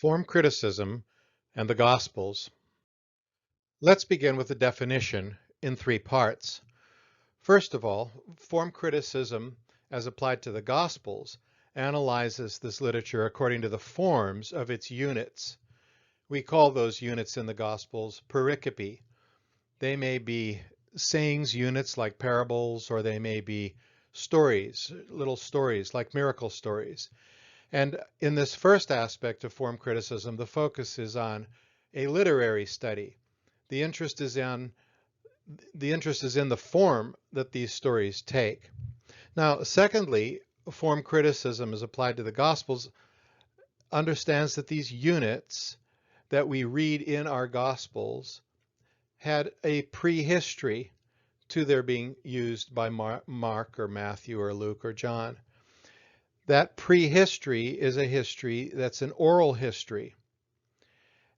Form criticism and the Gospels. Let's begin with the definition in three parts. First of all, form criticism, as applied to the Gospels, analyzes this literature according to the forms of its units. We call those units in the Gospels pericope. They may be sayings units like parables, or they may be stories, little stories like miracle stories. And in this first aspect of form criticism, the focus is on a literary study. The interest is in the form that these stories take. Now, secondly, form criticism as applied to the Gospels understands that these units that we read in our Gospels had a prehistory to their being used by Mark or Matthew or Luke or John. That prehistory is a history that's an oral history.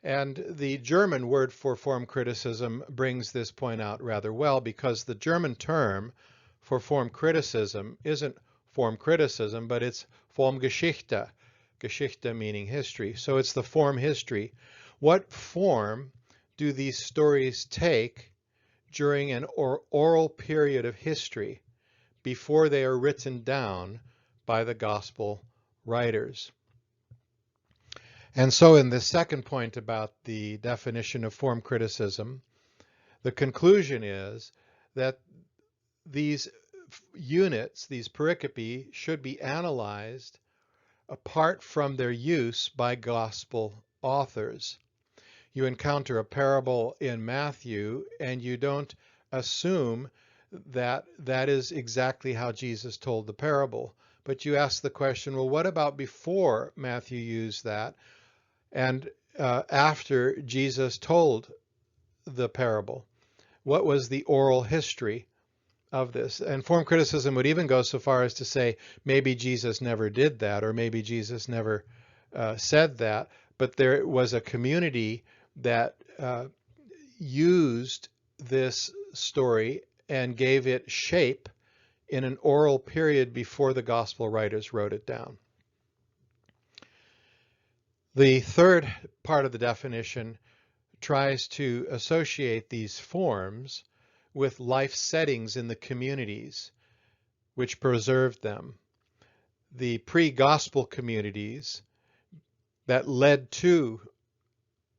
And the German word for form criticism brings this point out rather well, because the German term for form criticism isn't form criticism, but it's Formgeschichte, Geschichte meaning history. So it's the form history. What form do these stories take during an oral period of history before they are written down by the gospel writers? And so in the second point about the definition of form criticism, the conclusion is that these units, these pericope, should be analyzed apart from their use by gospel authors. You encounter a parable in Matthew, and you don't assume that that is exactly how Jesus told the parable. But you ask the question, well, what about before Matthew used that and after Jesus told the parable? What was the oral history of this? And form criticism would even go so far as to say maybe Jesus never did that, or maybe Jesus never said that, but there was a community that used this story and gave it shape in an oral period before the gospel writers wrote it down. The third part of the definition tries to associate these forms with life settings in the communities which preserved them. The pre-gospel communities that led to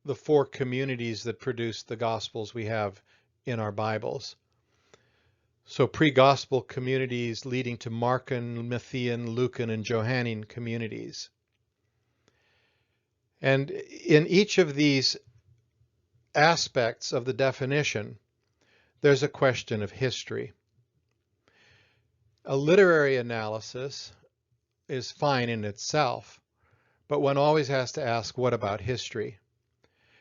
the four communities that produced the Gospels we have in our Bibles. So pre-gospel communities leading to Markan, Matthean, Lucan, and Johannine communities. And in each of these aspects of the definition, there's a question of history. A literary analysis is fine in itself, but one always has to ask, what about history?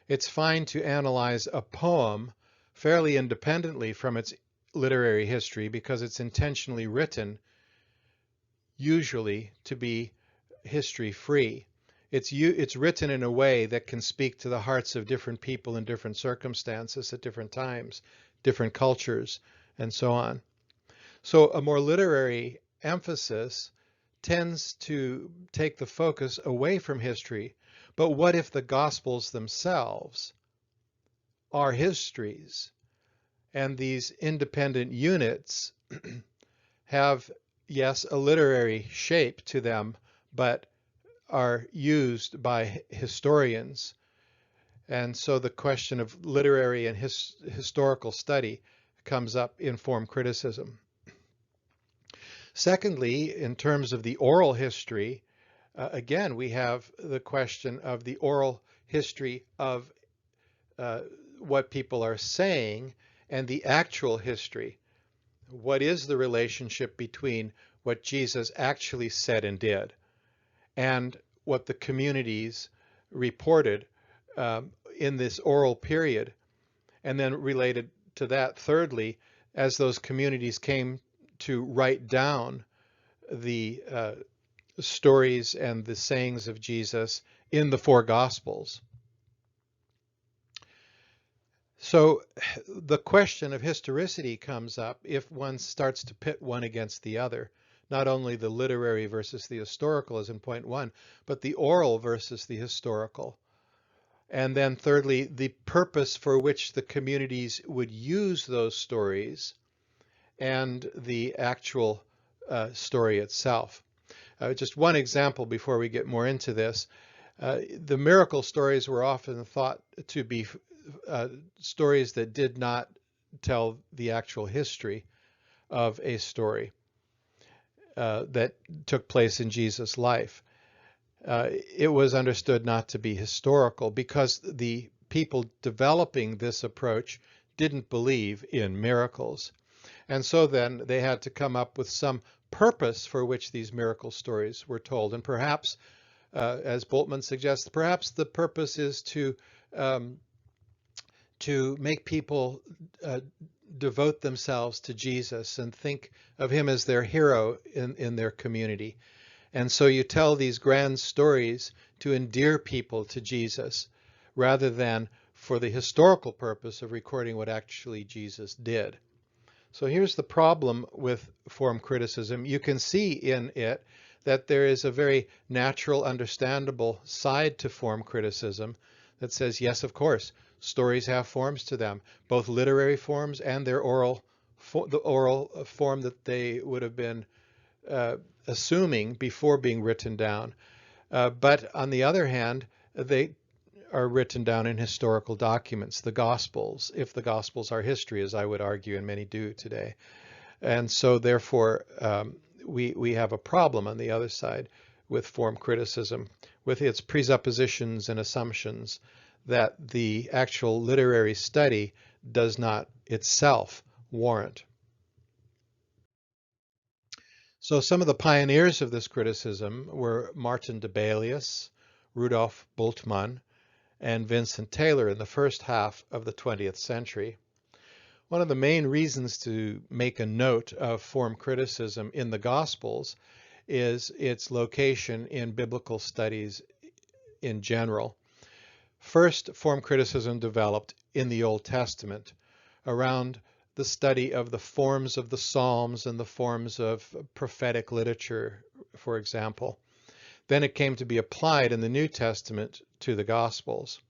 It's fine to analyze a poem fairly independently from its literary history because it's intentionally written, usually, to be history-free. It's written in a way that can speak to the hearts of different people in different circumstances at different times, different cultures, and so on. So a more literary emphasis tends to take the focus away from history. But what if the Gospels themselves are histories, and these independent units have, yes, a literary shape to them, but are used by historians? And so the question of literary and historical study comes up in form criticism. Secondly, in terms of the oral history, again, we have the question of the oral history of what people are saying and the actual history. What is the relationship between what Jesus actually said and did and what the communities reported in this oral period? And then related to that, thirdly, as those communities came to write down the stories and the sayings of Jesus in the four Gospels. So the question of historicity comes up if one starts to pit one against the other. not only the literary versus the historical as in point one, but the oral versus the historical. And then thirdly, the purpose for which the communities would use those stories and the actual story itself. Just one example before we get more into this. The miracle stories were often thought to be stories that did not tell the actual history of a story that took place in Jesus' life. It was understood not to be historical because the people developing this approach didn't believe in miracles. And so then they had to come up with some purpose for which these miracle stories were told. And perhaps, as Bultmann suggests, perhaps the purpose is to make people devote themselves to Jesus and think of him as their hero in their community. And so you tell these grand stories to endear people to Jesus rather than for the historical purpose of recording what actually Jesus did. So here's the problem with form criticism. You can see in it that there is a very natural, understandable side to form criticism that says, yes, of course, stories have forms to them, both literary forms and their the oral form that they would have been assuming before being written down. But on the other hand, they are written down in historical documents, the Gospels, if the Gospels are history, as I would argue, and many do today. And so therefore, we have a problem on the other side with form criticism, with its presuppositions and assumptions that the actual literary study does not itself warrant. So some of the pioneers of this criticism were Martin de Bailius, Rudolf Bultmann, and Vincent Taylor in the first half of the 20th century. One of the main reasons to make a note of form criticism in the Gospels is its location in biblical studies in general. First, form criticism developed in the Old Testament around the study of the forms of the Psalms and the forms of prophetic literature, for example. Then it came to be applied in the New Testament to the Gospels.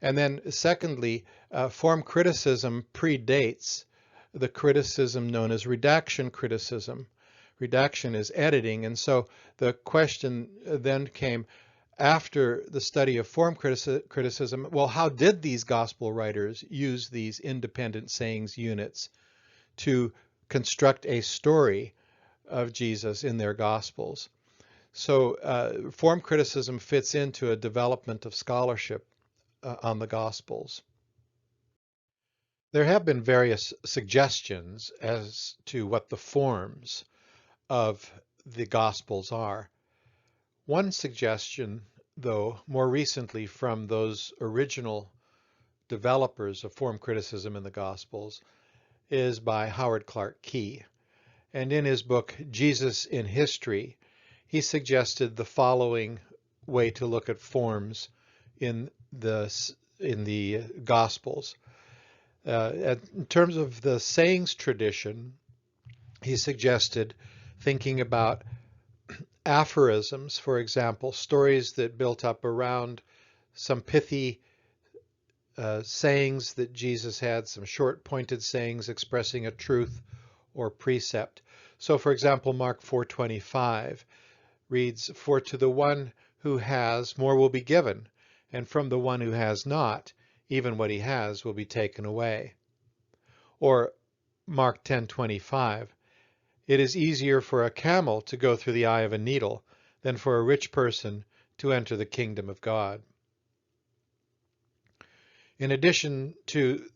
And then secondly, form criticism predates the criticism known as redaction criticism. Redaction is editing, and so the question then came after the study of form criticism, well, how did these gospel writers use these independent sayings units to construct a story of Jesus in their gospels? So form criticism fits into a development of scholarship on the Gospels. There have been various suggestions as to what the forms of the Gospels are. One suggestion, though, more recently from those original developers of form criticism in the Gospels, is by Howard Clark Key. And in his book, Jesus in History, he suggested the following way to look at forms in the Gospels. In terms of the sayings tradition, he suggested thinking about aphorisms, for example, stories that built up around some pithy sayings that Jesus had, some short pointed sayings expressing a truth or precept. So for example, Mark 4:25 reads, "For to the one who has, more will be given, and from the one who has not, even what he has will be taken away." Or Mark 10:25, "It is easier for a camel to go through the eye of a needle than for a rich person to enter the kingdom of God." In addition to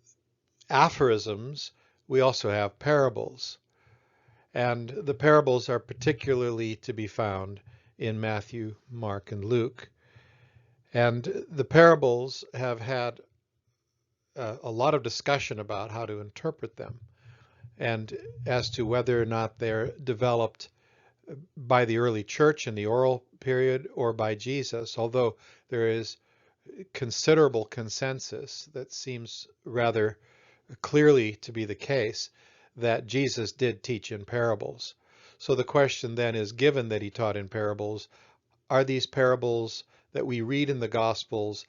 aphorisms, we also have parables. And the parables are particularly to be found in Matthew, Mark, and Luke. And the parables have had a lot of discussion about how to interpret them and as to whether or not they're developed by the early church in the oral period or by Jesus, although there is considerable consensus that seems rather clearly to be the case that Jesus did teach in parables. So the question then is, given that he taught in parables, are these parables that we read in the Gospels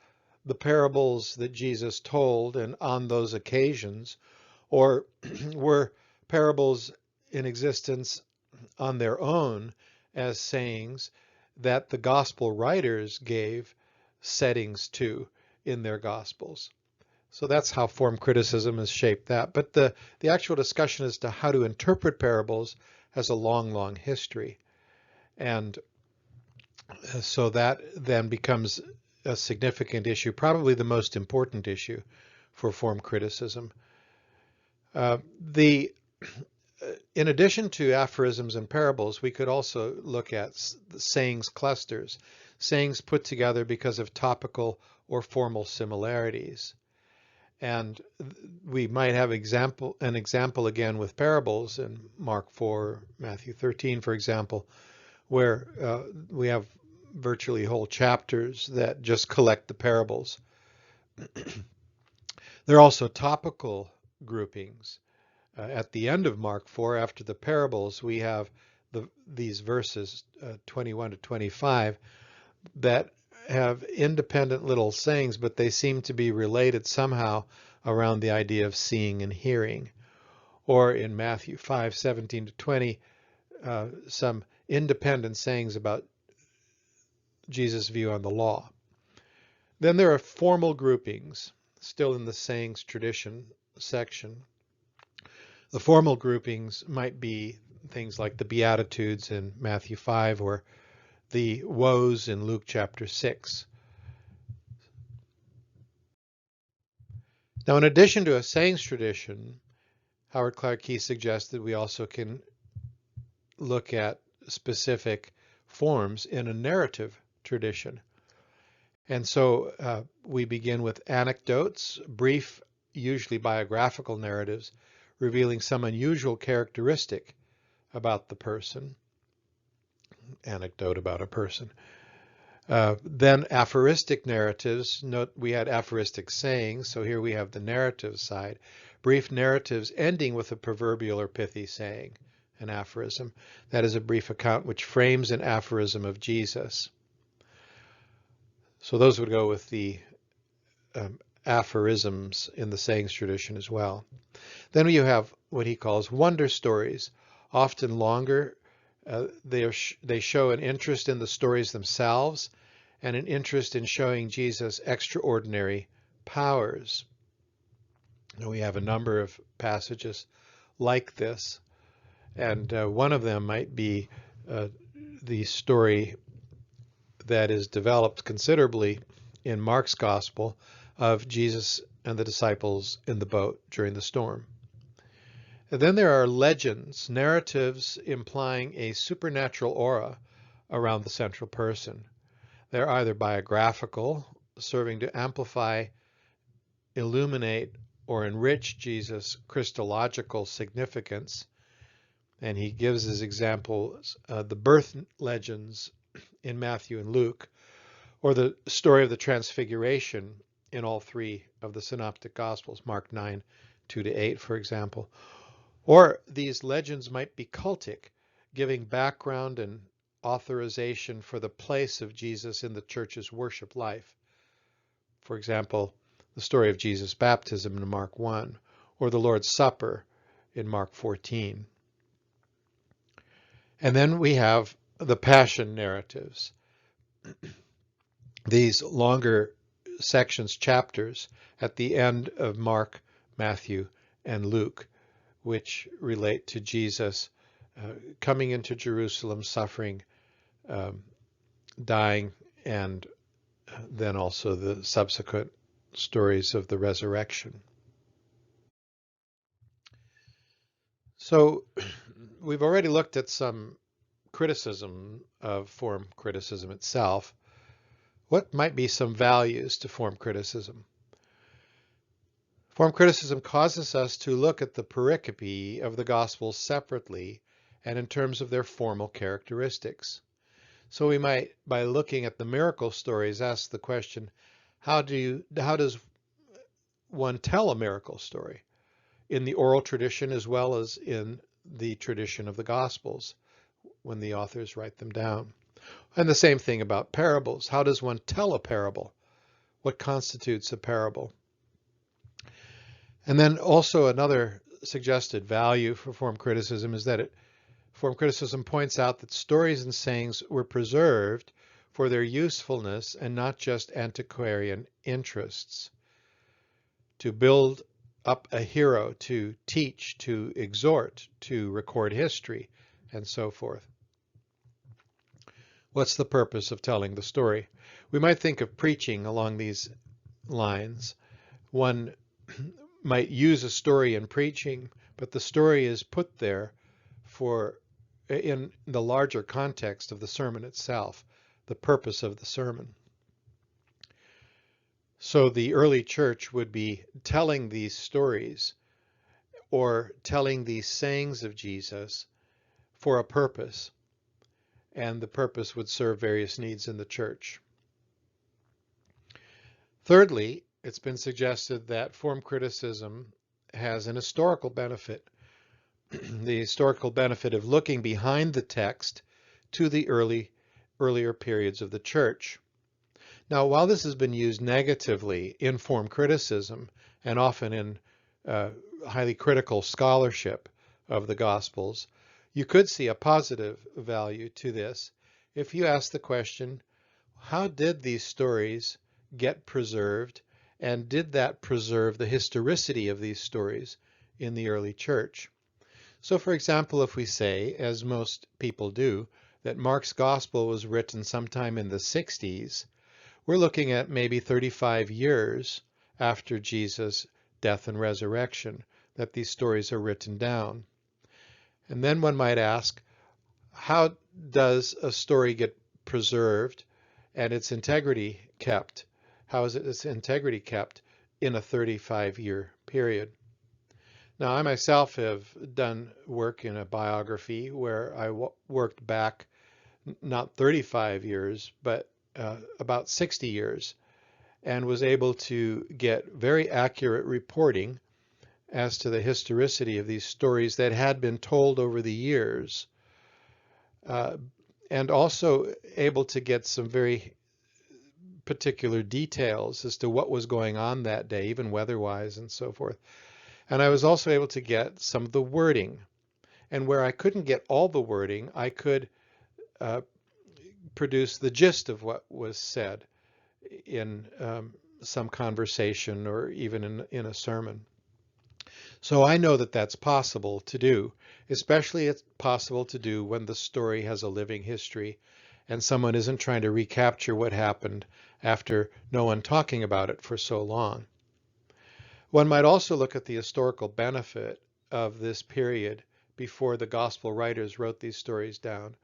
the parables that Jesus told and on those occasions, or were parables in existence on their own as sayings that the Gospel writers gave settings to in their Gospels? So that's how form criticism has shaped that. But the actual discussion as to how to interpret parables has a long, long history. And so that then becomes a significant issue, probably the most important issue for form criticism. In addition to aphorisms and parables, we could also look at sayings clusters, sayings put together because of topical or formal similarities. And we might have an example again with parables in Mark 4, Matthew 13, for example, where we have virtually whole chapters that just collect the parables. There are also topical groupings. At the end of Mark 4, after the parables, we have these verses 21 to 25 that have independent little sayings, but they seem to be related somehow around the idea of seeing and hearing. Or in Matthew 5, 17 to 20, some independent sayings about Jesus' view on the law. Then there are formal groupings, still in the sayings tradition section. The formal groupings might be things like the Beatitudes in Matthew 5 or the woes in Luke chapter 6. Now, in addition to a sayings tradition, Howard Clark Key suggested we also can look at specific forms in a narrative tradition. And so we begin with anecdotes, brief, usually biographical narratives, revealing some unusual characteristic about the person. Anecdote about a person. Then aphoristic narratives. Note we had aphoristic sayings, so here we have the narrative side. Brief narratives ending with a proverbial or pithy saying, an aphorism. That is a brief account which frames an aphorism of Jesus. So those would go with the aphorisms in the sayings tradition as well. Then you have what he calls wonder stories, often longer. They show an interest in the stories themselves and an interest in showing Jesus' extraordinary powers. Now we have a number of passages like this, and one of them might be the story that is developed considerably in Mark's Gospel of Jesus and the disciples in the boat during the storm. And then there are legends, narratives implying a supernatural aura around the central person. They're either biographical, serving to amplify, illuminate, or enrich Jesus' Christological significance. And he gives as examples the birth legends in Matthew and Luke, or the story of the Transfiguration in all three of the Synoptic Gospels, Mark 9, 2 to 8, for example. Or these legends might be cultic, giving background and authorization for the place of Jesus in the church's worship life. For example, the story of Jesus' baptism in Mark 1, or the Lord's Supper in Mark 14. And then we have the Passion narratives. These longer sections, chapters, at the end of Mark, Matthew, and Luke, which relate to Jesus coming into Jerusalem, suffering, dying, and then also the subsequent stories of the resurrection. So we've already looked at some criticism of form criticism itself. What might be some values to form criticism? Form criticism causes us to look at the pericope of the Gospels separately and in terms of their formal characteristics. So we might, by looking at the miracle stories, ask the question, how does one tell a miracle story? In the oral tradition as well as in the tradition of the Gospels. when the authors write them down. And the same thing about parables. How does one tell a parable? What constitutes a parable? And then also another suggested value for form criticism is that form criticism points out that stories and sayings were preserved for their usefulness and not just antiquarian interests. To build up a hero, to teach, to exhort, to record history, and so forth. What's the purpose of telling the story? We might think of preaching along these lines. One might use a story in preaching, but the story is put there in the larger context of the sermon itself, the purpose of the sermon. So the early church would be telling these stories or telling these sayings of Jesus for a purpose, and the purpose would serve various needs in the church. Thirdly, it's been suggested that form criticism has an historical benefit, the historical benefit of looking behind the text to the earlier periods of the church. Now, while this has been used negatively in form criticism and often in highly critical scholarship of the Gospels, you could see a positive value to this if you ask the question, how did these stories get preserved, and did that preserve the historicity of these stories in the early church? So, for example, if we say, as most people do, that Mark's Gospel was written sometime in the 60s, we're looking at maybe 35 years after Jesus' death and resurrection that these stories are written down. And then one might ask, how does a story get preserved and its integrity kept? How is its integrity kept in a 35-year period? Now, I myself have done work in a biography where I worked back not 35 years, but about 60 years, and was able to get very accurate reporting as to the historicity of these stories that had been told over the years, and also able to get some very particular details as to what was going on that day, even weather-wise and so forth. And I was also able to get some of the wording. And where I couldn't get all the wording, I could produce the gist of what was said in some conversation or even in a sermon. So I know that that's possible to do, especially it's possible to do when the story has a living history and someone isn't trying to recapture what happened after no one talking about it for so long. One might also look at the historical benefit of this period before the gospel writers wrote these stories down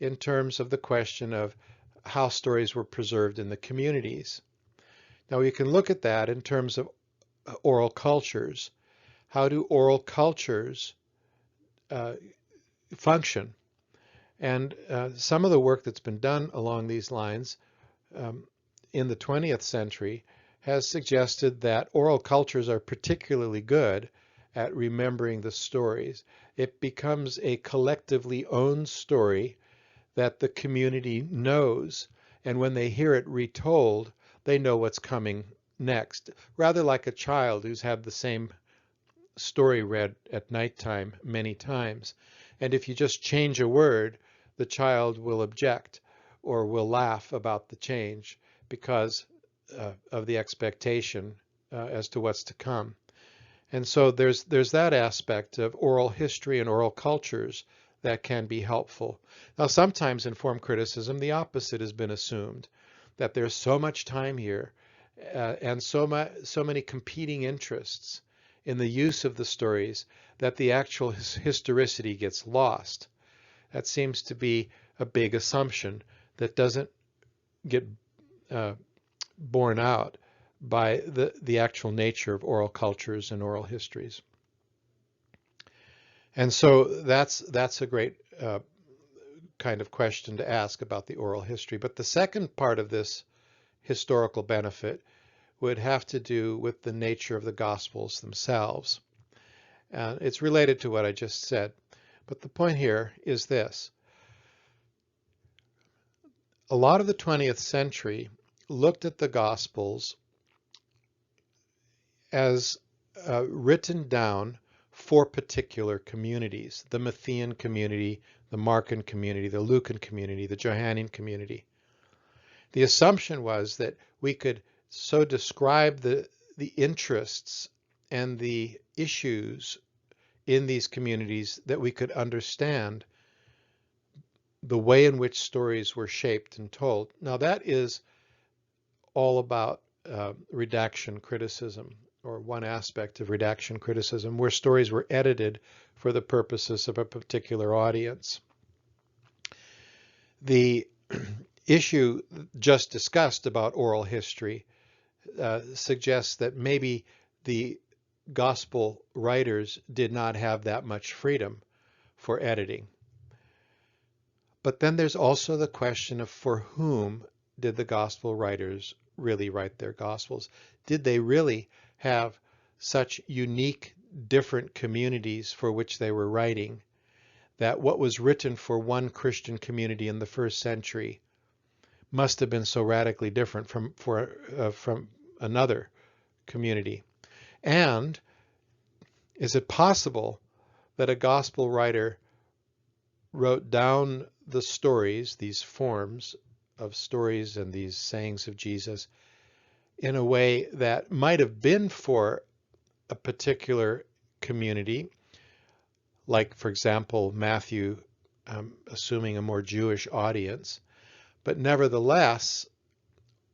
in terms of the question of how stories were preserved in the communities. Now we can look at that in terms of oral cultures. How do oral cultures function? And some of the work that's been done along these lines in the 20th century has suggested that oral cultures are particularly good at remembering the stories. It becomes a collectively owned story that the community knows, and when they hear it retold, they know what's coming next, rather like a child who's had the same story read at nighttime many times. And if you just change a word, the child will object or will laugh about the change because of the expectation as to what's to come. And so there's that aspect of oral history and oral cultures that can be helpful. Now, sometimes in form criticism, the opposite has been assumed, that there's so much time here and so many competing interests in the use of the stories that the actual historicity gets lost. That seems to be a big assumption that doesn't get borne out by the actual nature of oral cultures and oral histories. And so that's a great kind of question to ask about the oral history. But the second part of this historical benefit would have to do with the nature of the Gospels themselves. It's related to what I just said. But the point here is this. a lot of the 20th century looked at the Gospels as written down for particular communities: the Matthean community, the Markan community, the Lucan community, the Johannine community. The assumption was that we could so describe the interests and the issues in these communities that we could understand the way in which stories were shaped and told. Now that is all about redaction criticism, or one aspect of redaction criticism, where stories were edited for the purposes of a particular audience. The issue just discussed about oral history suggests that maybe the gospel writers did not have that much freedom for editing. But then there's also the question of for whom did the gospel writers really write their gospels? Did they really have such unique, different communities for which they were writing that what was written for one Christian community in the first century must have been so radically different from another community? And is it possible that a gospel writer wrote down the stories, these forms of stories and these sayings of Jesus, in a way that might have been for a particular community, like, for example, Matthew, assuming a more Jewish audience, but nevertheless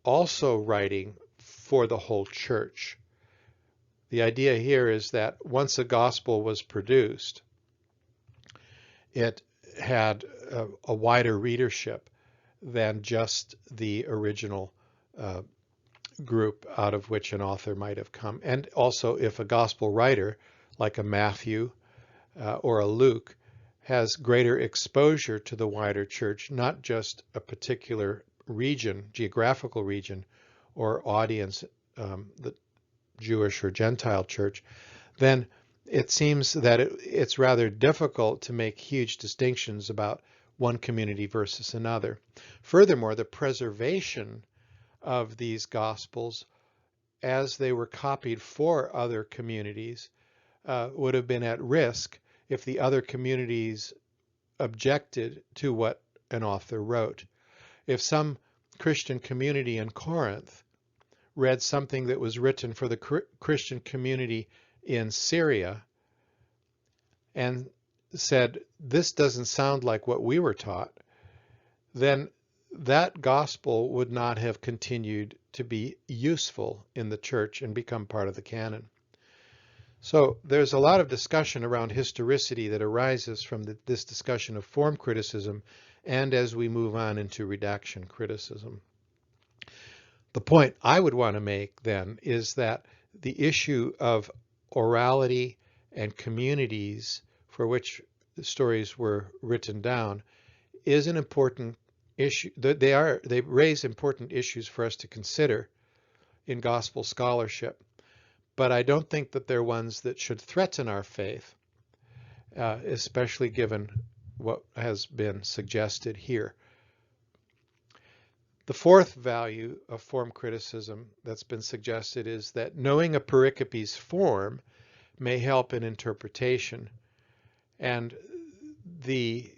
also writing for the whole church? The idea here is that once a gospel was produced, it had a wider readership than just the original group out of which an author might have come. And also, if a gospel writer, like a Matthew or a Luke, has greater exposure to the wider church, not just a particular region, geographical region, or audience, the Jewish or Gentile church, then it seems that it's rather difficult to make huge distinctions about one community versus another. Furthermore, the preservation of these Gospels as they were copied for other communities would have been at risk if the other communities objected to what an author wrote. If some Christian community in Corinth read something that was written for the Christian community in Syria and said, this doesn't sound like what we were taught, then that gospel would not have continued to be useful in the church and become part of the canon. So there's a lot of discussion around historicity that arises from this discussion of form criticism, and as we move on into redaction criticism. The point I would want to make then is that the issue of orality and communities for which the stories were written down is an important issue. They raise important issues for us to consider in gospel scholarship, but I don't think that they're ones that should threaten our faith, especially given what has been suggested here. The fourth value of form criticism that's been suggested is that knowing a pericope's form may help in interpretation. And the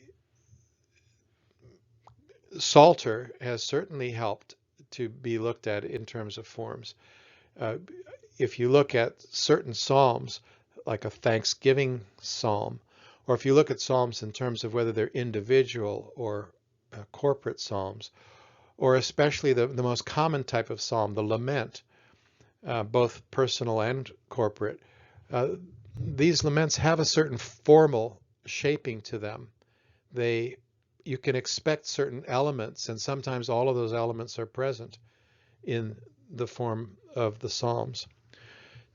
Psalter has certainly helped to be looked at in terms of forms. If you look at certain psalms, like a Thanksgiving psalm, or if you look at psalms in terms of whether they're individual or corporate psalms, or especially the most common type of psalm, the lament, both personal and corporate, these laments have a certain formal shaping to them. You can expect certain elements, and sometimes all of those elements are present in the form of the Psalms.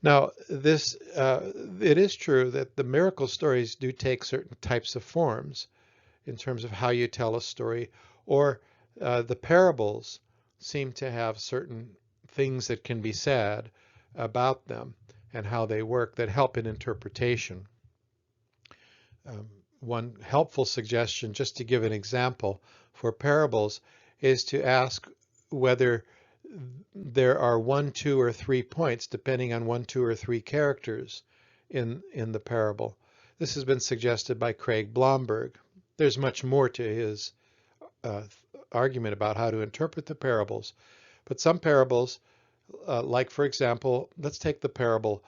Now, it is true that the miracle stories do take certain types of forms in terms of how you tell a story, or the parables seem to have certain things that can be said about them and how they work that help in interpretation. One helpful suggestion, just to give an example, for parables is to ask whether there are 1, 2, or 3 points, depending on 1, 2, or 3 characters in the parable. This has been suggested by Craig Blomberg. There's much more to his argument about how to interpret the parables, but some parables, like for example, let's take the parable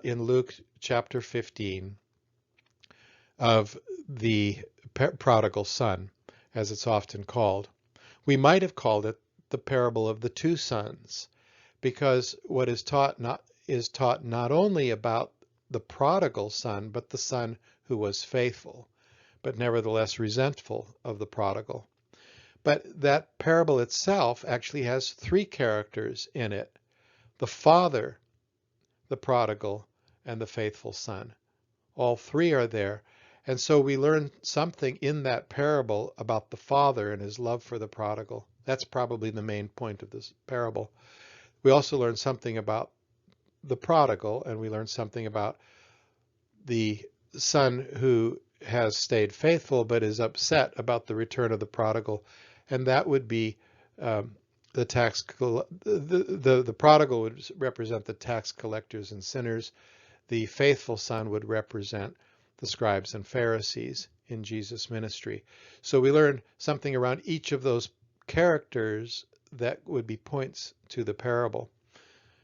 in Luke chapter 15 of the prodigal son, as it's often called. We might have called it the parable of the two sons, because what is taught not only about the prodigal son, but the son who was faithful, but nevertheless resentful of the prodigal. But that parable itself actually has 3 characters in it: the father, the prodigal, and the faithful son. All 3 are there. And so we learn something in that parable about the father and his love for the prodigal. That's probably the main point of this parable. We also learn something about the prodigal, and we learn something about the son who has stayed faithful but is upset about the return of the prodigal. And that would be the prodigal would represent the tax collectors and sinners. The faithful son would represent the scribes and Pharisees in Jesus' ministry. So we learn something around each of those characters that would be points to the parable.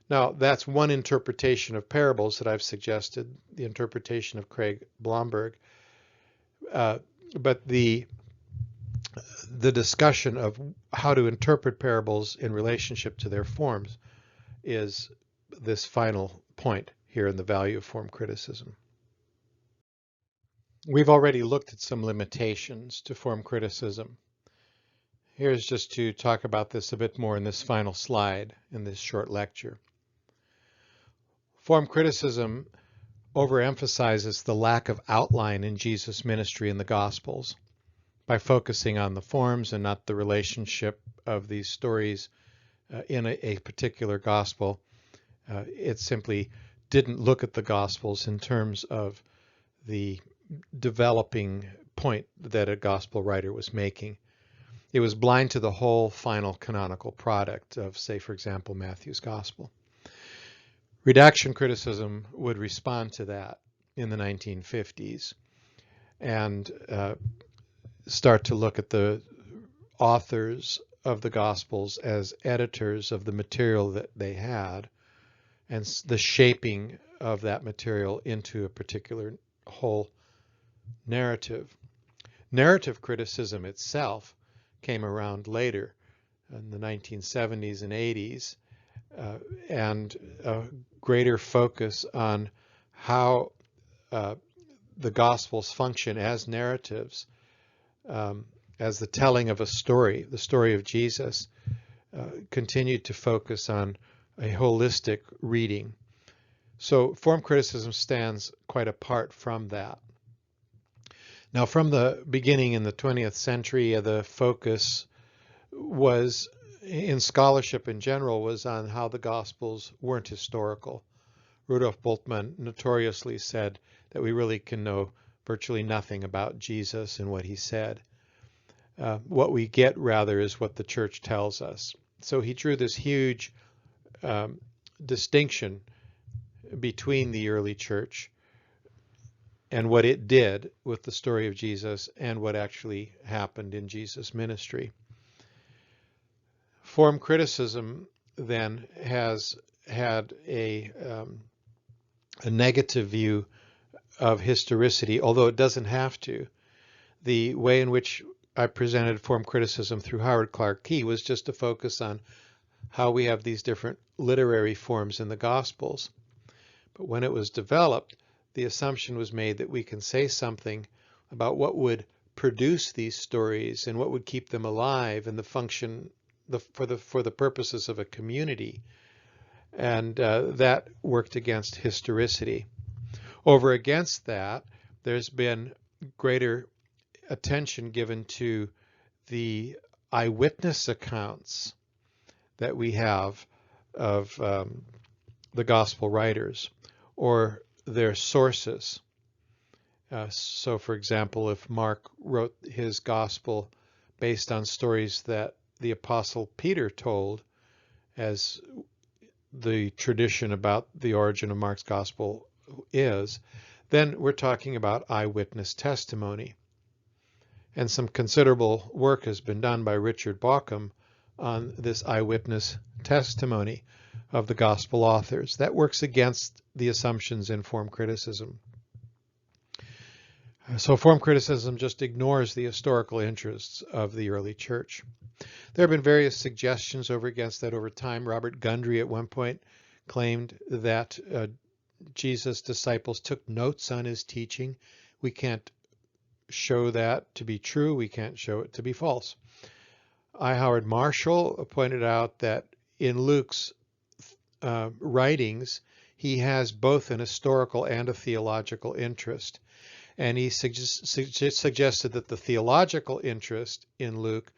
Now, that's one interpretation of parables that I've suggested, the interpretation of Craig Blomberg. But the discussion of how to interpret parables in relationship to their forms is this final point here in the value of form criticism. We've already looked at some limitations to form criticism. Here's just to talk about this a bit more in this final slide in this short lecture. Form criticism overemphasizes the lack of outline in Jesus' ministry in the Gospels. By focusing on the forms and not the relationship of these stories in a particular Gospel, it simply didn't look at the Gospels in terms of the developing point that a Gospel writer was making. It was blind to the whole final canonical product of, say, for example, Matthew's Gospel. Redaction criticism would respond to that in the 1950s and start to look at the authors of the Gospels as editors of the material that they had and the shaping of that material into a particular whole narrative. Narrative criticism itself came around later in the 1970s and 80s, and a greater focus on how the Gospels function as narratives, as the telling of a story, the story of Jesus, continued to focus on a holistic reading. So form criticism stands quite apart from that. Now, from the beginning in the 20th century, the focus was, in scholarship in general, was on how the Gospels weren't historical. Rudolf Bultmann notoriously said that we really can know virtually nothing about Jesus and what he said. What we get, rather, is what the church tells us. So he drew this huge distinction between the early church and what it did with the story of Jesus and what actually happened in Jesus' ministry. Form criticism then has had a negative view of historicity, although it doesn't have to. The way in which I presented form criticism through Howard Clark Key was just to focus on how we have these different literary forms in the Gospels. But when it was developed, the assumption was made that we can say something about what would produce these stories and what would keep them alive and the function for the purposes of a community, and that worked against historicity. Over against that, there's been greater attention given to the eyewitness accounts that we have of the gospel writers or their sources. So, for example, if Mark wrote his gospel based on stories that the Apostle Peter told, as the tradition about the origin of Mark's gospel is, then we're talking about eyewitness testimony. And some considerable work has been done by Richard Bauckham on this eyewitness testimony of the gospel authors. That works against the assumptions in form criticism. So form criticism just ignores the historical interests of the early church. There have been various suggestions against that over time. Robert Gundry at one point claimed that Jesus' disciples took notes on his teaching. We can't show that to be true. We can't show it to be false. I. Howard Marshall pointed out that in Luke's writings, he has both an historical and a theological interest. And he suggested that the theological interest in Luke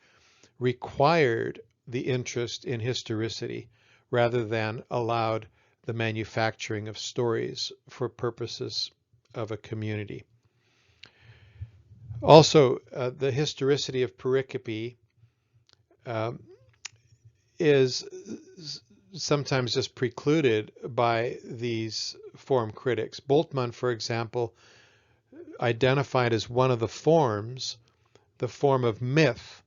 required the interest in historicity rather than allowed the manufacturing of stories for purposes of a community. Also, the historicity of pericope is sometimes just precluded by these form critics. Bultmann, for example, identified as one of the forms the form of myth.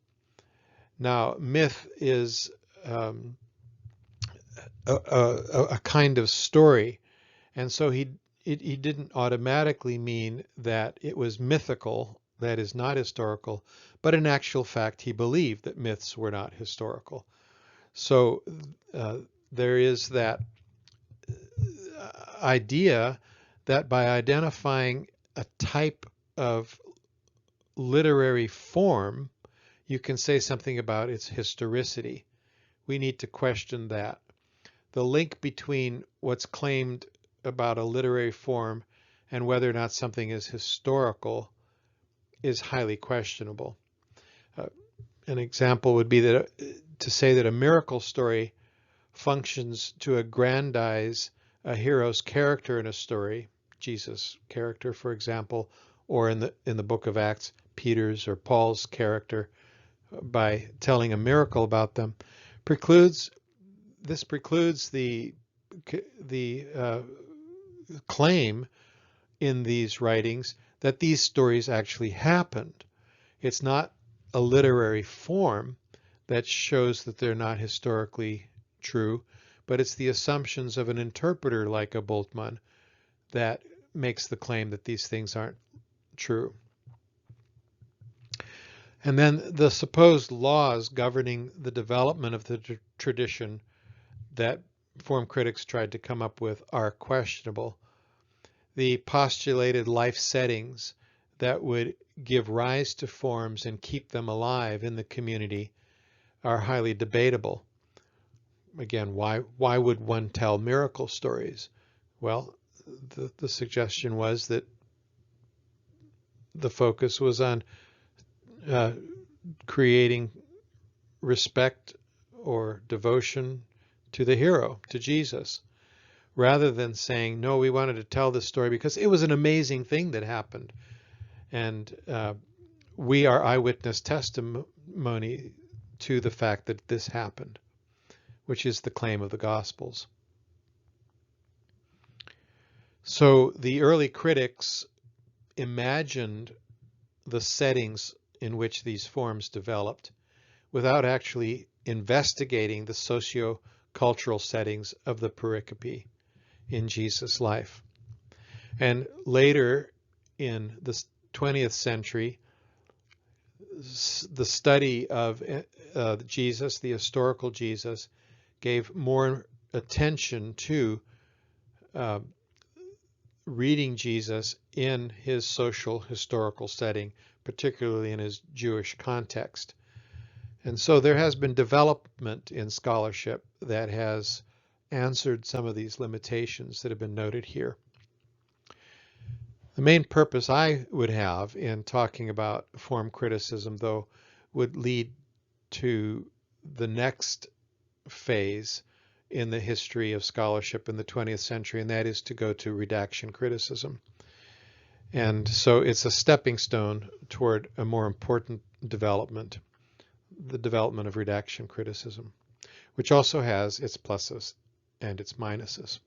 Now, myth is a kind of story, and so he didn't automatically mean that it was mythical, that is not historical, but in actual fact he believed that myths were not historical. So there is that idea that by identifying a type of literary form, you can say something about its historicity. We need to question that. The link between what's claimed about a literary form and whether or not something is historical is highly questionable. An example would be that to say that a miracle story functions to aggrandize a hero's character in a story, Jesus' character, for example, or in the book of Acts, Peter's or Paul's character, by telling a miracle about them, precludes the claim in these writings that these stories actually happened. It's not a literary form that shows that they're not historically true, but it's the assumptions of an interpreter like a Bultmann that makes the claim that these things aren't true. And then the supposed laws governing the development of the tradition that form critics tried to come up with are questionable. The postulated life settings that would give rise to forms and keep them alive in the community are highly debatable. Again, why would one tell miracle stories? Well, the suggestion was that the focus was on creating respect or devotion to the hero, to Jesus, rather than saying, no, we wanted to tell this story because it was an amazing thing that happened. And we are eyewitness testimony to the fact that this happened, which is the claim of the Gospels. So the early critics imagined the settings in which these forms developed without actually investigating the socio-cultural settings of the pericope in Jesus' life. And later in the 20th century, the study of Jesus, the historical Jesus, gave more attention to reading Jesus in his social historical setting, particularly in his Jewish context. And so there has been development in scholarship that has answered some of these limitations that have been noted here. The main purpose I would have in talking about form criticism, though, would lead to the next phase in the history of scholarship in the 20th century, and that is to go to redaction criticism. And so it's a stepping stone toward a more important development. the development of redaction criticism, which also has its pluses and its minuses.